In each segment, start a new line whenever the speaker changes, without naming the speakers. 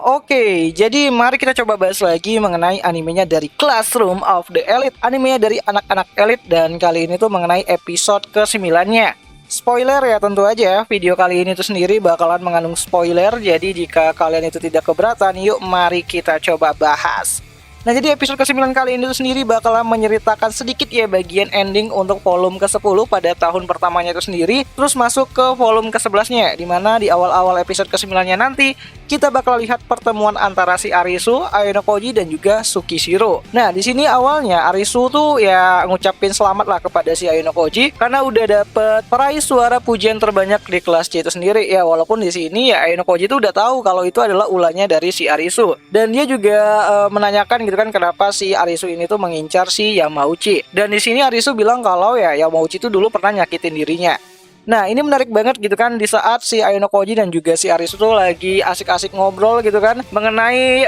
Oke, jadi mari kita coba bahas lagi mengenai animenya dari Classroom of the Elite. Animenya dari anak-anak elit dan kali ini tuh mengenai episode ke-9-nya. Spoiler ya, tentu aja video kali ini tuh sendiri bakalan mengandung spoiler. Jadi jika kalian itu tidak keberatan, yuk mari kita coba bahas. Nah, jadi episode ke-9 kali ini tuh sendiri bakalan menceritakan sedikit ya bagian ending untuk volume ke-10 pada tahun pertamanya itu sendiri. Terus masuk ke volume ke-11-nya, dimana di awal-awal episode ke-9-nya nanti kita bakal lihat pertemuan antara si Arisu, Ayano-Koji, dan juga Tsukishiro. Nah, di sini awalnya Arisu tuh ya ngucapin selamat lah kepada si Ayano-Koji karena udah dapet peraih suara pujian terbanyak di kelas C itu sendiri ya. Walaupun di sini ya Ayano-Koji tuh udah tahu kalau itu adalah ulahnya dari si Arisu. Dan dia juga menanyakan gitu kan kenapa si Arisu ini tuh mengincar si Yamauchi. Dan di sini Arisu bilang kalau ya Yamauchi tuh dulu pernah nyakitin dirinya. Nah, ini menarik banget gitu kan di saat si Ayano-Koji dan juga si Arisu tuh lagi asik-asik ngobrol gitu kan mengenai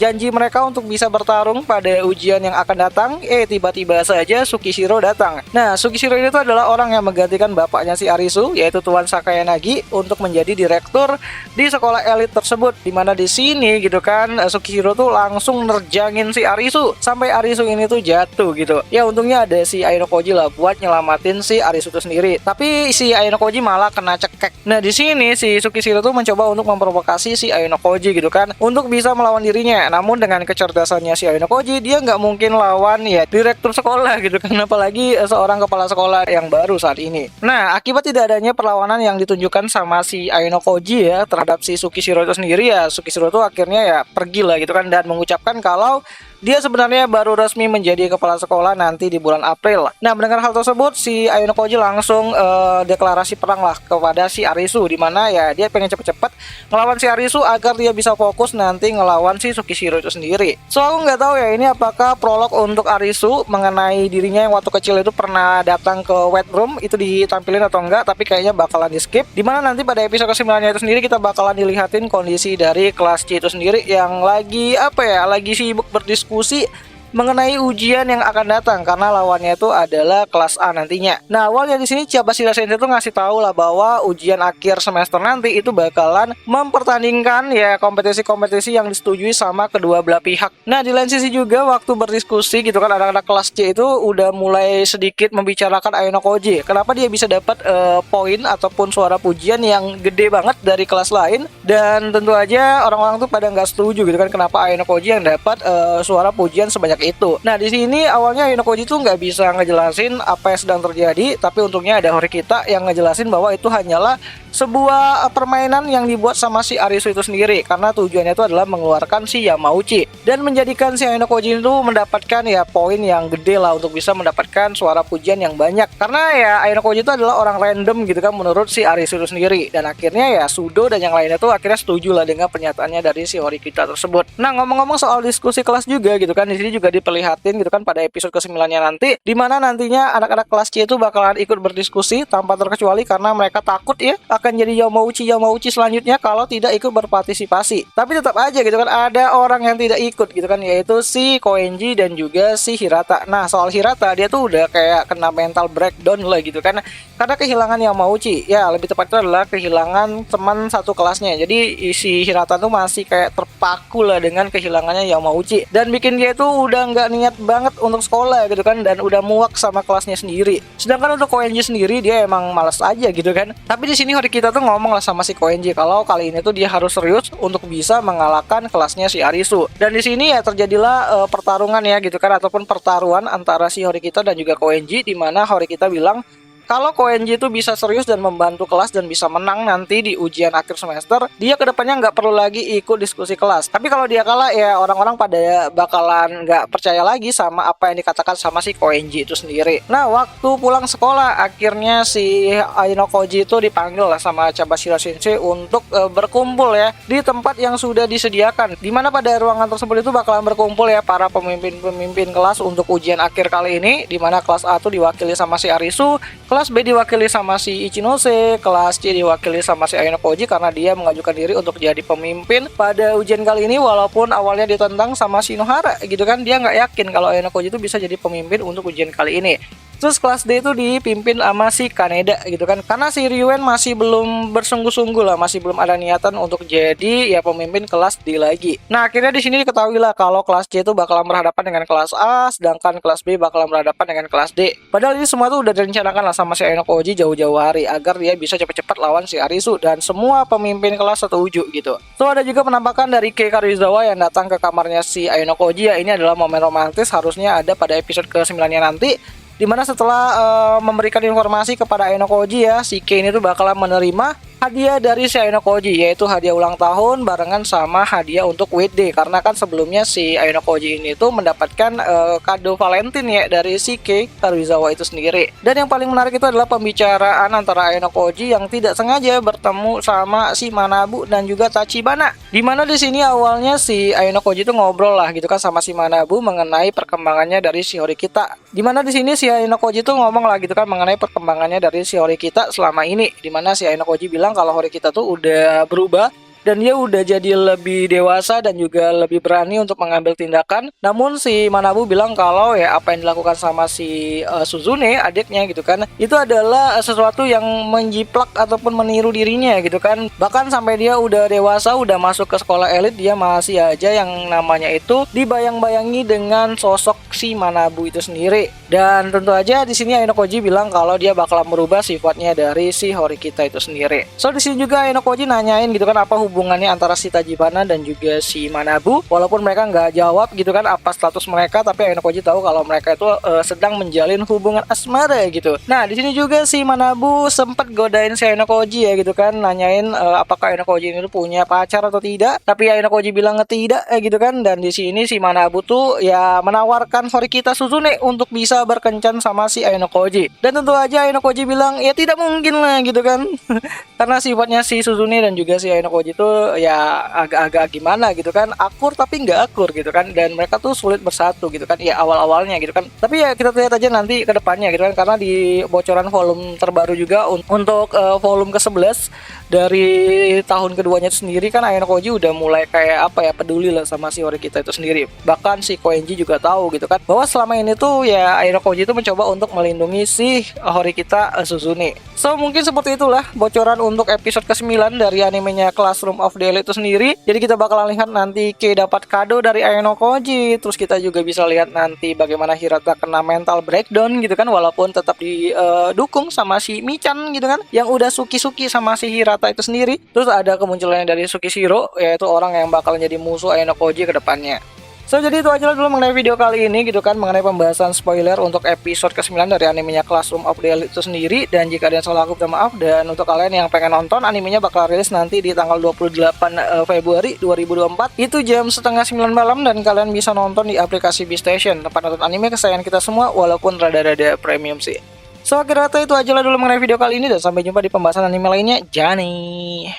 janji mereka untuk bisa bertarung pada ujian yang akan datang. Tiba-tiba saja Tsukishiro datang. Nah, Tsukishiro ini tuh adalah orang yang menggantikan bapaknya si Arisu, yaitu Tuan Sakayanagi, untuk menjadi direktur di sekolah elit tersebut. Dimana di sini gitu kan Tsukishiro tuh langsung nerjangin si Arisu sampai Arisu ini tuh jatuh gitu. Ya untungnya ada si Ayano-Koji lah buat nyelamatin si Arisu itu sendiri. Tapi si Ayano-Koji malah kena cekek. Nah, di sini si Tsukishiro tuh mencoba untuk memprovokasi si Ayano-Koji gitu kan untuk bisa melawan dirinya. Namun dengan kecerdasannya si Ayano-Koji, dia nggak mungkin lawan ya direktur sekolah gitu kan, apalagi seorang kepala sekolah yang baru saat ini. Nah, akibat tidak adanya perlawanan yang ditunjukkan sama si Ayano-Koji ya terhadap si Tsukishiro itu sendiri, ya Tsukishiro tuh akhirnya ya pergi lah gitu kan dan mengucapkan kalau dia sebenarnya baru resmi menjadi kepala sekolah nanti di bulan April. Nah, mendengar hal tersebut, si Ayano-Koji langsung deklarasi perang lah kepada si Arisu, dimana ya dia pengen cepet-cepet ngelawan si Arisu agar dia bisa fokus nanti ngelawan si Tsukishiro itu sendiri. So, aku nggak tahu ya ini apakah prolog untuk Arisu mengenai dirinya yang waktu kecil itu pernah datang ke wet room itu ditampilin atau enggak, tapi kayaknya bakalan di skip. Dimana nanti pada episode ke-9 itu sendiri kita bakalan dilihatin kondisi dari kelas C itu sendiri yang lagi lagi sibuk berdiskusi mengenai ujian yang akan datang karena lawannya itu adalah kelas A nantinya. Nah, awalnya di sini Chiyabashira Sensei itu ngasih tahu lah bahwa ujian akhir semester nanti itu bakalan mempertandingkan ya kompetisi-kompetisi yang disetujui sama kedua belah pihak. Nah, di lain sisi juga waktu berdiskusi gitu kan anak-anak kelas C itu udah mulai sedikit membicarakan Ayano-Koji. Kenapa dia bisa dapat poin ataupun suara pujian yang gede banget dari kelas lain, dan tentu aja orang-orang tuh pada nggak setuju gitu kan kenapa Ayano-Koji yang dapat suara pujian sebanyak itu. Nah, di sini awalnya Ayano-Koji tuh nggak bisa ngejelasin apa yang sedang terjadi, tapi untungnya ada Horikita yang ngejelasin bahwa itu hanyalah sebuah permainan yang dibuat sama si Arisu itu sendiri karena tujuannya itu adalah mengeluarkan si Yamauchi dan menjadikan si Ayano-Koji itu mendapatkan ya poin yang gede lah untuk bisa mendapatkan suara pujian yang banyak karena ya Ayano-Koji itu adalah orang random gitu kan menurut si Arisu itu sendiri, dan akhirnya ya Sudo dan yang lainnya tuh akhirnya setuju lah dengan pernyataannya dari si Horikita tersebut. Nah, ngomong-ngomong soal diskusi kelas juga gitu kan, di sini juga diperlihatin gitu kan pada episode ke-9-nya nanti, dimana nantinya anak-anak kelas C itu bakalan ikut berdiskusi tanpa terkecuali karena mereka takut ya akan jadi Yamauchi selanjutnya kalau tidak ikut berpartisipasi. Tapi tetap aja gitu kan ada orang yang tidak ikut gitu kan, yaitu si Koenji dan juga si Hirata. Nah, soal Hirata dia tuh udah kayak kena mental breakdown lah gitu kan karena kehilangan Yamauchi. Ya, lebih tepatnya adalah kehilangan teman satu kelasnya. Jadi si Hirata tuh masih kayak terpaku lah dengan kehilangannya Yamauchi dan bikin dia tuh udah nggak niat banget untuk sekolah gitu kan dan udah muak sama kelasnya sendiri. Sedangkan untuk Koenji sendiri dia emang malas aja gitu kan. Tapi di sini Horikita tuh ngomong lah sama si Koenji kalau kali ini tuh dia harus serius untuk bisa mengalahkan kelasnya si Arisu. Dan di sini ya terjadilah pertarungan ya gitu kan ataupun pertaruhan antara si Horikita dan juga Koenji, di mana Horikita bilang kalau Koenji itu bisa serius dan membantu kelas dan bisa menang nanti di ujian akhir semester, dia kedepannya nggak perlu lagi ikut diskusi kelas. Tapi kalau dia kalah ya orang-orang pada bakalan nggak percaya lagi sama apa yang dikatakan sama si Koenji itu sendiri. Nah, waktu pulang sekolah akhirnya si Ayano-Koji itu dipanggil lah sama Chiyabashira Sensei untuk berkumpul ya di tempat yang sudah disediakan. Dimana pada ruangan tersebut itu bakalan berkumpul ya para pemimpin-pemimpin kelas untuk ujian akhir kali ini, dimana kelas A itu diwakili sama si Arisu, kelas B diwakili sama si Ichinose, kelas C diwakili sama si Ayano-Koji karena dia mengajukan diri untuk jadi pemimpin pada ujian kali ini walaupun awalnya ditentang sama si Nohara gitu kan. Dia nggak yakin kalau Ayano-Koji itu bisa jadi pemimpin untuk ujian kali ini. Terus kelas D itu dipimpin sama si Kaneda gitu kan. Karena si Ryuen masih belum bersungguh-sungguh lah, masih belum ada niatan untuk jadi ya pemimpin kelas D lagi. Nah, akhirnya di sini diketahui lah kalau kelas C itu bakalan berhadapan dengan kelas A, sedangkan kelas B bakalan berhadapan dengan kelas D. Padahal ini semua tuh udah direncanakan lah sama si Ainokoji jauh-jauh hari agar dia bisa cepet-cepet lawan si Arisu, dan semua pemimpin kelas setuju gitu. So ada juga penampakan dari Kei Karuizawa yang datang ke kamarnya si Ainokoji ya. Ini adalah momen romantis, harusnya ada pada episode ke-9-nya nanti, dimana setelah memberikan informasi kepada Ainokoji ya, si Kei ini tuh bakalan menerima hadiah dari si Ainokoji, yaitu hadiah ulang tahun barengan sama hadiah untuk WD. Karena kan sebelumnya si Ainokoji ini tuh mendapatkan kado Valentine ya dari si Kei Karuizawa itu sendiri. Dan yang paling menarik itu adalah pembicaraan antara Ainokoji yang tidak sengaja bertemu sama si Manabu dan juga Tachibana. Dimana di sini awalnya si Ainokoji itu ngobrol lah gitu kan sama si Manabu mengenai perkembangannya dari si Horikita. Dimana di sini si Ainokoji itu ngomong lah gitu kan mengenai perkembangannya dari si Horikita selama ini. Dimana si Ainokoji bilang kalau Horikita tuh udah berubah dan dia udah jadi lebih dewasa dan juga lebih berani untuk mengambil tindakan. Namun si Manabu bilang kalau ya apa yang dilakukan sama si Suzune adiknya gitu kan, itu adalah sesuatu yang menjiplak ataupun meniru dirinya gitu kan. Bahkan sampai dia udah dewasa, udah masuk ke sekolah elit, dia masih aja yang namanya itu dibayang-bayangi dengan sosok si Manabu itu sendiri. Dan tentu aja di sini Ainokoji bilang kalau dia bakal merubah sifatnya dari si Horikita itu sendiri. So di sini juga Ainokoji nanyain gitu kan apa hubungannya antara si Tachibana dan juga si Manabu. Walaupun mereka nggak jawab gitu kan apa status mereka, tapi Ainokoji tahu kalau mereka itu sedang menjalin hubungan asmara gitu. Nah di sini juga si Manabu sempat godain si Ainokoji ya gitu kan, nanyain apakah Ainokoji ini punya pacar atau tidak. Tapi Ainokoji bilang tidak gitu kan. Dan di sini si Manabu tuh ya menawarkan Horikita Suzune untuk bisa berkencan sama si Ainokoji. Dan tentu aja Ainokoji bilang ya tidak mungkin lah gitu kan. Karena sifatnya si Suzune dan juga si Ainokoji tuh ya agak-agak gimana gitu kan, akur tapi nggak akur gitu kan, dan mereka tuh sulit bersatu gitu kan ya awal-awalnya gitu kan. Tapi ya kita lihat aja nanti ke depannya gitu kan, karena di bocoran volume terbaru juga untuk volume ke-11 dari tahun keduanya itu sendiri kan Ainokoji udah mulai kayak apa ya, peduli lah sama si Horikita itu sendiri. Bahkan si Koenji juga tahu gitu kan bahwa selama ini tuh ya Ainokoji itu mencoba untuk melindungi si Horikita Suzune. So mungkin seperti itulah bocoran untuk episode ke-9 dari animenya Classroom of the Elite itu sendiri. Jadi kita bakalan lihat nanti Kei dapat kado dari Ainokoji, terus kita juga bisa lihat nanti bagaimana Hirata kena mental breakdown gitu kan, walaupun tetap didukung sama si Michan gitu kan, yang udah suki-suki sama si Hirata itu sendiri. Terus ada kemunculannya dari Sukishiro, yaitu orang yang bakal jadi musuh Ainokoji ke depannya. So jadi itu aja dulu mengenai video kali ini gitu kan, mengenai pembahasan spoiler untuk episode ke-9 dari animenya Classroom of the Elite itu sendiri. Dan jika ada yang salah aku minta maaf, dan untuk kalian yang pengen nonton, animenya bakal rilis nanti di tanggal 28 Februari 2024 itu jam setengah 9 malam, dan kalian bisa nonton di aplikasi BeStation, tempat nonton anime kesayangan kita semua, walaupun rada-rada premium sih. So kira-kira itu aja dulu mengenai video kali ini, dan sampai jumpa di pembahasan anime lainnya. Jani.